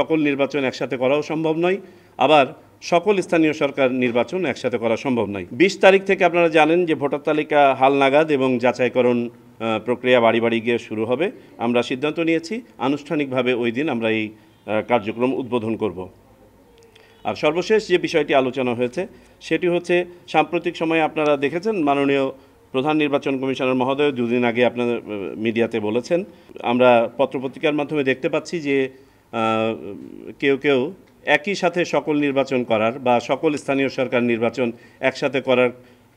সকল নির্বাচন একসাথে করাও সম্ভব নয়, আবার সকল স্থানীয় সরকার নির্বাচন একসাথে করা সম্ভব নয়। ২০ তারিখ থেকে আপনারা জানেন যে ভোটার তালিকা হালনাগাদ এবং যাচাইকরণ প্রক্রিয়া বাড়ি বাড়ি গিয়ে শুরু হবে। আমরা সিদ্ধান্ত নিয়েছি আনুষ্ঠানিকভাবে ওই দিন আমরা এই কার্যক্রম উদ্বোধন করব। আর সর্বশেষ যে বিষয়টি আলোচনা হয়েছে সেটি হচ্ছে সাম্প্রতিক সময়ে আপনারা দেখেছেন মাননীয় প্রধান নির্বাচন কমিশনার মহোদয় দুদিন আগে আপনাদের মিডিয়াতে বলেছেন, আমরা পত্রপত্রিকার মাধ্যমে দেখতে পাচ্ছি যে কেউ কেউ একই সাথে সকল নির্বাচন করার বা সকল স্থানীয় সরকার নির্বাচন একসাথে করার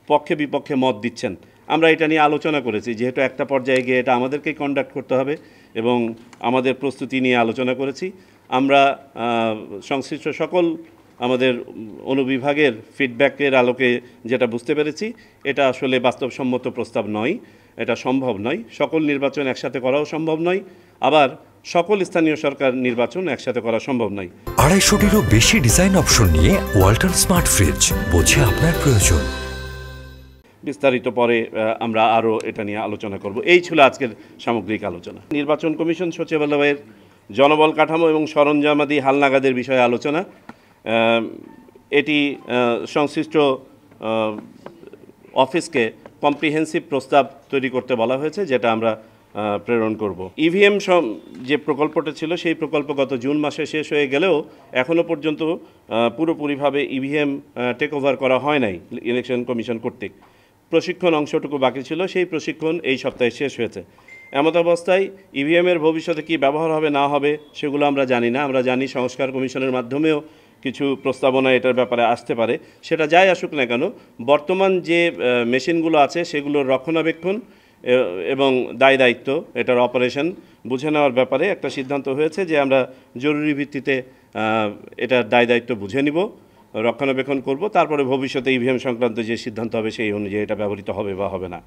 পক্ষে বিপক্ষে মত দিচ্ছেন। আমরা এটা নিয়ে আলোচনা করেছি, যেহেতু একটা পর্যায়ে গিয়ে এটা আমাদেরকেই কন্ডাক্ট করতে হবে এবং আমাদের প্রস্তুতি নিয়ে আলোচনা করেছি। আমরা সংশ্লিষ্ট সকল আমাদের অনুবিভাগের ফিডব্যাকের আলোকে যেটা বুঝতে পেরেছি, এটা আসলে বাস্তবসম্মত প্রস্তাব নয়, এটা সম্ভব নয়। সকল নির্বাচন একসাথে করাও সম্ভব নয়, আবার সকল স্থানীয় সরকার নির্বাচন একসাথে করা সম্ভব নয়। ২৫০টিরও বেশি ডিজাইন অপশন নিয়ে ওয়ালটন স্মার্ট ফ্রিজ, বোঝে আপনার প্রয়োজন। বিস্তারিত পরে আমরা আরও এটা নিয়ে আলোচনা করব। এই ছিল আজকের সামগ্রিক আলোচনা। নির্বাচন কমিশন সচিবালয়ের জনবল কাঠামো এবং সরঞ্জামাদি হালনাগাদের বিষয়ে আলোচনা। এটি সংশ্লিষ্ট অফিসকে কম্প্রিহেন্সিভ প্রস্তাব তৈরি করতে বলা হয়েছে, যেটা আমরা প্রেরণ করব। ইভিএম যে প্রকল্পটা ছিল সেই প্রকল্প গত জুন মাসে শেষ হয়ে গেলেও এখনও পর্যন্ত পুরোপুরিভাবে ইভিএম টেক ওভার করা হয় নাই ইলেকশন কমিশন কর্তৃক। প্রশিক্ষণ অংশটুকু বাকি ছিল, সেই প্রশিক্ষণ এই সপ্তাহে শেষ হয়েছে। এমত অবস্থায় ইভিএমের ভবিষ্যতে কী ব্যবহার হবে না হবে সেগুলো আমরা জানি না। আমরা জানি সংস্কার কমিশনের মাধ্যমেও কিছু প্রস্তাবনা এটার ব্যাপারে আসতে পারে। সেটা যাই আসুক না কেন, বর্তমান যে মেশিনগুলো আছে সেগুলোর রক্ষণাবেক্ষণ এবং দায় দায়িত্ব, এটার অপারেশন বুঝে নেওয়ার ব্যাপারে একটা সিদ্ধান্ত হয়েছে যে আমরা জরুরি ভিত্তিতে এটার দায় দায়িত্ব বুঝে নিব, রক্ষণাবেক্ষণ করব, তারপরে ভবিষ্যতে ইভিএম সংক্রান্ত যে সিদ্ধান্ত হবে সেই অনুযায়ী এটা ব্যবহৃত হবে বা হবে না।